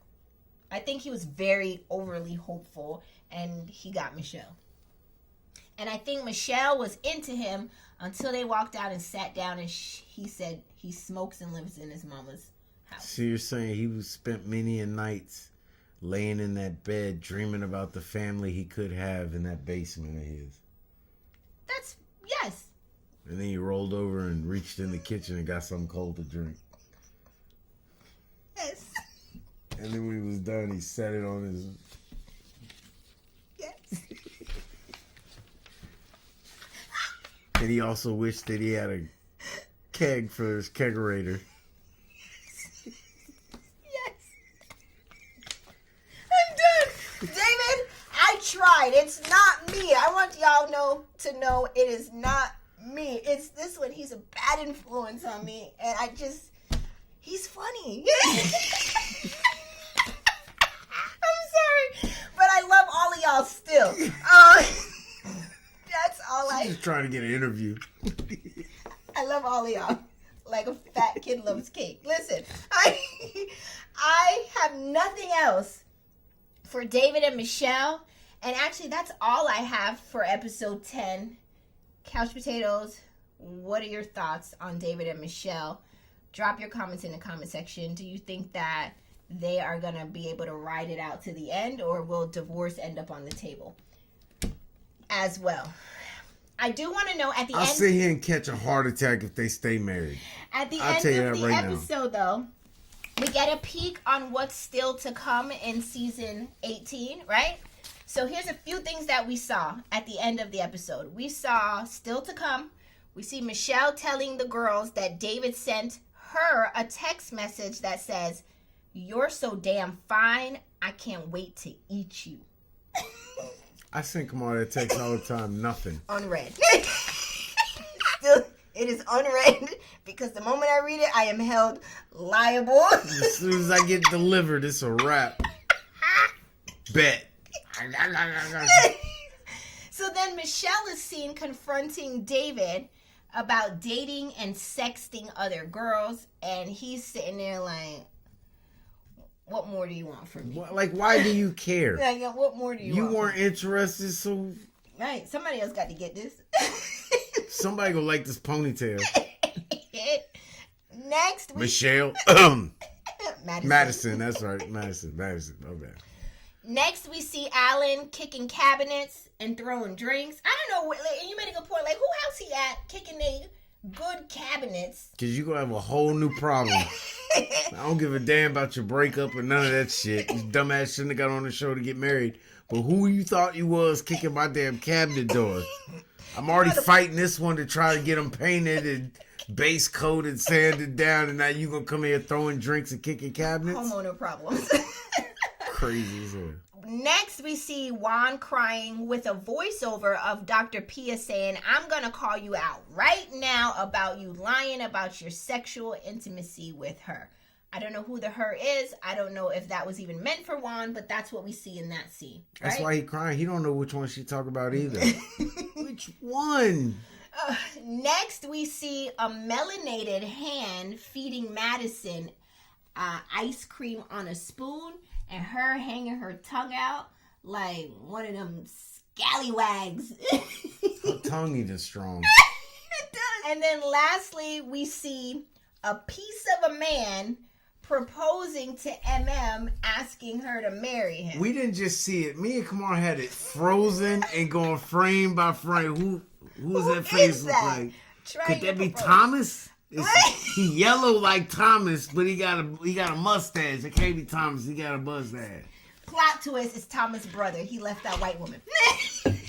I think he was very overly hopeful, and he got Michelle. And I think Michelle was into him until they walked out and sat down, and he said he smokes and lives in his mama's house. So you're saying he spent many a nights laying in that bed dreaming about the family he could have in that basement of his. Yes. And then he rolled over and reached in the kitchen and got something cold to drink. Yes. And then when he was done, he set it on his... Yes. And he also wished that he had a keg for his kegerator. David, I tried. It's not me. I want y'all to know it is not me. It's this one. He's a bad influence on me. And he's funny. I'm sorry. But I love all of y'all still. That's all She's just trying to get an interview. I love all of y'all. Like a fat kid loves cake. Listen, I have nothing else for David and Michelle, and actually that's all I have for episode 10. Couch Potatoes, what are your thoughts on David and Michelle? Drop your comments in the comment section. Do you think that they are going to be able to ride it out to the end, or will divorce end up on the table as well? I do want to know at the end. I'll sit here and catch a heart attack if they stay married. At the end of the episode, though, we get a peek on what's still to come in season 18, right? So here's a few things that we saw at the end of the episode. We saw still to come. We see Michelle telling the girls that David sent her a text message that says, "You're so damn fine. I can't wait to eat you." I send Kamar that text all the time. Nothing. Unread. Still It is unread because the moment I read it, I am held liable. As soon as I get delivered, it's a wrap. Bet. So then Michelle is seen confronting David about dating and sexting other girls, and he's sitting there like, what more do you want from me? Like, why do you care? Like, what more do you want? You weren't interested, so... Right, somebody else got to get this. Somebody gonna like this ponytail. Next, Michelle. Madison, that's right. Madison. Okay. Next, we see Allen kicking cabinets and throwing drinks. I don't know, and you made a good point. Like, who else he at kicking they good cabinets? Because you're going to have a whole new problem. I don't give a damn about your breakup or none of that shit. You dumbass shouldn't have got on the show to get married. But who you thought you was kicking my damn cabinet doors? I'm already fighting this one to try to get them painted and base coated, sanded down, and now you going to come here throwing drinks and kicking cabinets? Homeowner problems. Crazy as hell. Next, we see Juan crying with a voiceover of Dr. Pia saying, I'm going to call you out right now about you lying about your sexual intimacy with her. I don't know who the her is. I don't know if that was even meant for Juan, but that's what we see in that scene. Right? That's why he crying. He don't know which one she talk about either. Which one? Next, we see a melanated hand feeding Madison ice cream on a spoon, and her hanging her tongue out like one of them scallywags. Her tongue even strong. It does. And then lastly, we see a piece of a man proposing to Emem, asking her to marry him. We didn't just see it. Me and Kamar had it frozen and going frame by frame. Who was that face look like? Could that be Thomas? He yellow like Thomas, but he got a mustache. It can't be Thomas. He got a mustache. Plot twist: it's Thomas' brother. He left that white woman. I'm just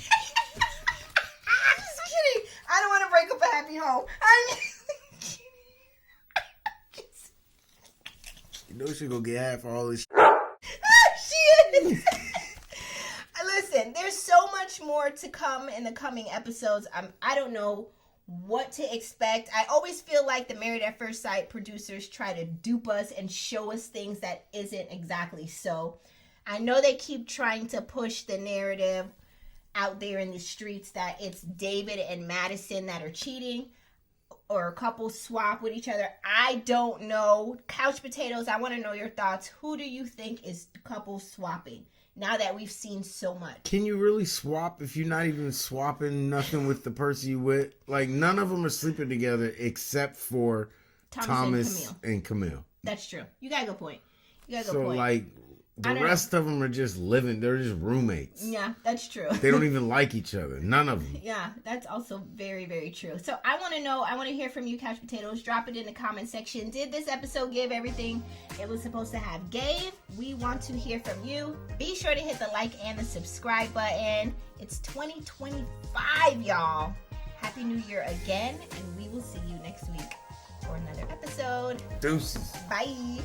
kidding. I don't want to break up a happy home. You know she gonna get half of all this shit. She is. Listen, there's so much more to come in the coming episodes. I don't know what to expect. I always feel like the Married at First Sight producers try to dupe us and show us things that isn't exactly so. I know they keep trying to push the narrative out there in the streets that it's David and Madison that are cheating, or a couple swap with each other. I don't know. Couch potatoes, I want to know your thoughts. Who do you think is couple swapping now that we've seen so much? Can you really swap if you're not even swapping nothing with the person you with? Like, none of them are sleeping together except for Thomas and Camille. That's true. You got a good point. So, like, the rest of them are just living. They're just roommates. Yeah, that's true. They don't even like each other. None of them. Yeah, that's also very, very true. So I want to know, I want to hear from you, Couch Potatoes. Drop it in the comment section. Did this episode give everything it was supposed to have gave? We want to hear from you. Be sure to hit the like and the subscribe button. It's 2025, y'all. Happy New Year again, and we will see you next week for another episode. Deuces. Bye.